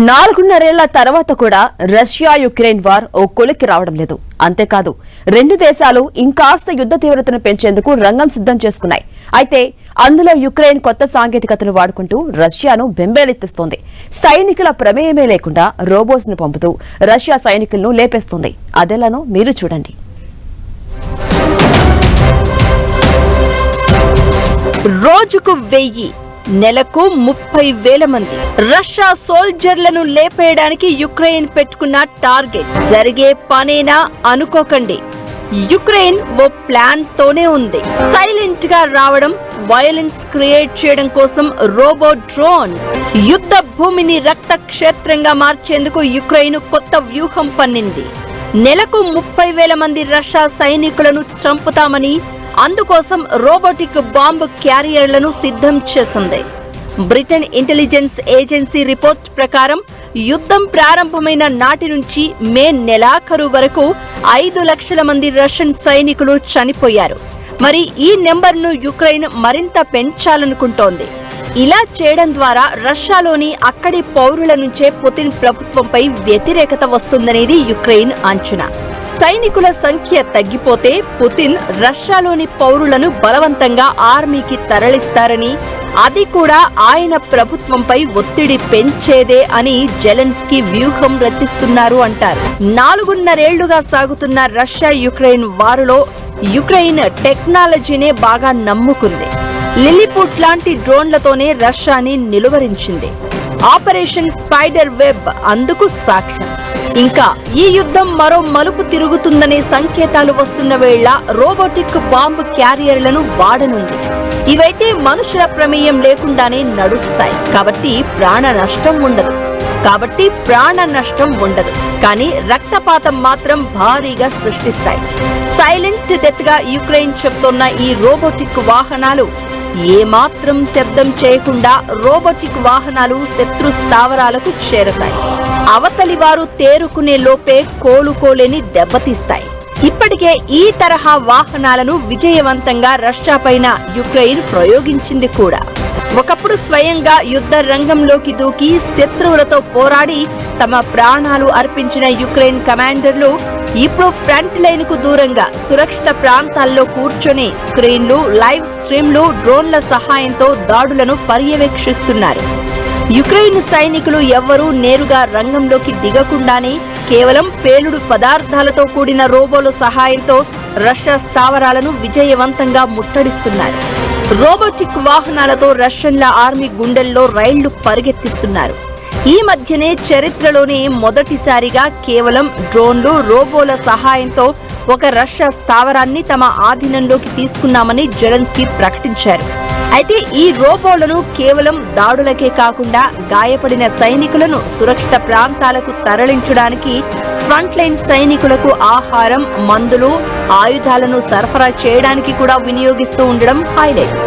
నాలుగున్నరేళ్ల తర్వాత కూడా Russia Ukraine war ఓ కొలిక్కి రావడం లేదు. అంతేకాదు రెండు దేశాలు ఇంకాస్త యుద్ధ తీవ్రతను పెంచేందుకు రంగం సిద్ధం చేసుకున్నాయి. అయితే అందులో యుక్రెయిన్ కొత్త సాంకేతికతను వాడుకుంటూ రష్యాను బెంబేలెత్తిస్తోంది. సైనికుల ప్రమేయమే లేకుండా రోబోట్స్ ను పంపుతూ రష్యా సైనికులను లేపేస్తోంది. అదెలానో మీరు చూడండి. రోజుకు 1000, నెలకు 30,000 మంది రష్యా సోల్జర్లను లేపేయడానికి యుక్రెయిన్ పెట్టుకున్న టార్గెట్ జరిగే పనేనా అనుకోకండి. యుక్రెయిన్ ఓ ప్లాన్ తోనే ఉంది. సైలెంట్ గా రావడం, వయలెన్స్ క్రియేట్ చేయడం కోసం రోబో డ్రోన్. యుద్ధ భూమిని రక్త క్షేత్రంగా మార్చేందుకు యుక్రెయిన్ కొత్త వ్యూహం పన్నింది. నెలకు 30,000 మంది రష్యా సైనికులను చంపుతామని, అందుకోసం రోబోటిక్ బాంబు క్యారియర్లను సిద్ధం చేసింది. బ్రిటన్ ఇంటెలిజెన్స్ ఏజెన్సీ రిపోర్ట్ ప్రకారం యుద్ధం ప్రారంభమైన నాటి నుంచి మే నెలాఖరు వరకు 5 లక్షల మంది రష్యన్ సైనికులు చనిపోయారు. మరి ఈ నెంబర్ను యుక్రెయిన్ మరింత పెంచాలనుకుంటోంది. ఇలా చేయడం ద్వారా రష్యాలోని అక్కడి పౌరుల నుంచే పుతిన్ ప్రభుత్వంపై వ్యతిరేకత వస్తుందనేది యుక్రెయిన్ అంచనా. సైనికుల సంఖ్య తగ్గిపోతే పుతిన్ రష్యాలోని పౌరులను బలవంతంగా ఆర్మీకి తరలిస్తారని, అది కూడా ఆయన ప్రభుత్వంపై ఒత్తిడి పెంచేదే అని జెలెన్స్కీ వ్యూహం రచిస్తున్నారు అంటారు. 4.5 సాగుతున్న రష్యా యుక్రెయిన్ వారులో యుక్రెయిన్ టెక్నాలజీనే బాగా నమ్ముకుంది. లిలిపుట్ లాంటి డ్రోన్లతోనే రష్యాని నిలువరించింది. ఆపరేషన్ స్పైడర్ వెబ్ అందుకు సాక్ష్యం. ఇంకా ఈ యుద్ధం మరో మలుపు తిరుగుతుందనే సంకేతాలు వస్తున్న వేళ రోబోటిక్ బాంబు క్యారియర్లను వాడనుంది. ఇవైతే మనుషుల ప్రమేయం లేకుండానే నడుస్తాయి కాబట్టి ప్రాణ నష్టం ఉండదు. కానీ రక్తపాతం మాత్రం భారీగా సృష్టిస్తాయి. సైలెంట్ డెత్ గా యుక్రెయిన్ చెప్తోన్న ఈ రోబోటిక్ వాహనాలు ఏమాత్రం శబ్దం చేయకుండా శత్రు స్థావరాలకు చేరతాయి. అవతలి వారు తేరుకునే లోపే కోలుకోలేని దెబ్బతీస్తాయి. ఇప్పటికే ఈ తరహా వాహనాలను విజయవంతంగా రష్యా పైన యుక్రెయిన్ ప్రయోగించింది కూడా. ఒకప్పుడు స్వయంగా యుద్ధ రంగంలోకి దూకి శత్రువులతో పోరాడి తమ ప్రాణాలు అర్పించిన యుక్రెయిన్ కమాండర్లు ఇప్పుడు ఫ్రంట్ లైన్ కు దూరంగా సురక్షిత ప్రాంతాల్లో కూర్చొని స్క్రీన్లు, లైవ్ స్ట్రీమ్లు, డ్రోన్ల సహాయంతో దాడులను పర్యవేక్షిస్తున్నారు. యుక్రెయిన్ సైనికులు ఎవ్వరూ నేరుగా రంగంలోకి దిగకుండానే కేవలం పేలుడు పదార్థాలతో కూడిన రోబోల సహాయంతో రష్యా స్థావరాలను విజయవంతంగా ముట్టడిస్తున్నారు. రోబోటిక్ వాహనాలతో రష్యన్ల ఆర్మీ గుండెల్లో రైళ్లు పరిగెత్తిస్తున్నారు. ఈ మధ్యనే చరిత్రలోనే మొదటిసారిగా కేవలం డ్రోన్లు, రోబోల సహాయంతో ఒక రష్యా స్థావరాన్ని తమ ఆధీనంలోకి తీసుకున్నామని జెలెన్స్కీ ప్రకటించారు. అయితే ఈ రోబోలను కేవలం దాడులకే కాకుండా గాయపడిన సైనికులను సురక్షిత ప్రాంతాలకు తరలించడానికి, ఫ్రంట్ లైన్ సైనికులకు ఆహారం, మందులు, ఆయుధాలను సరఫరా చేయడానికి కూడా వినియోగిస్తూ ఉండడం హైలైట్.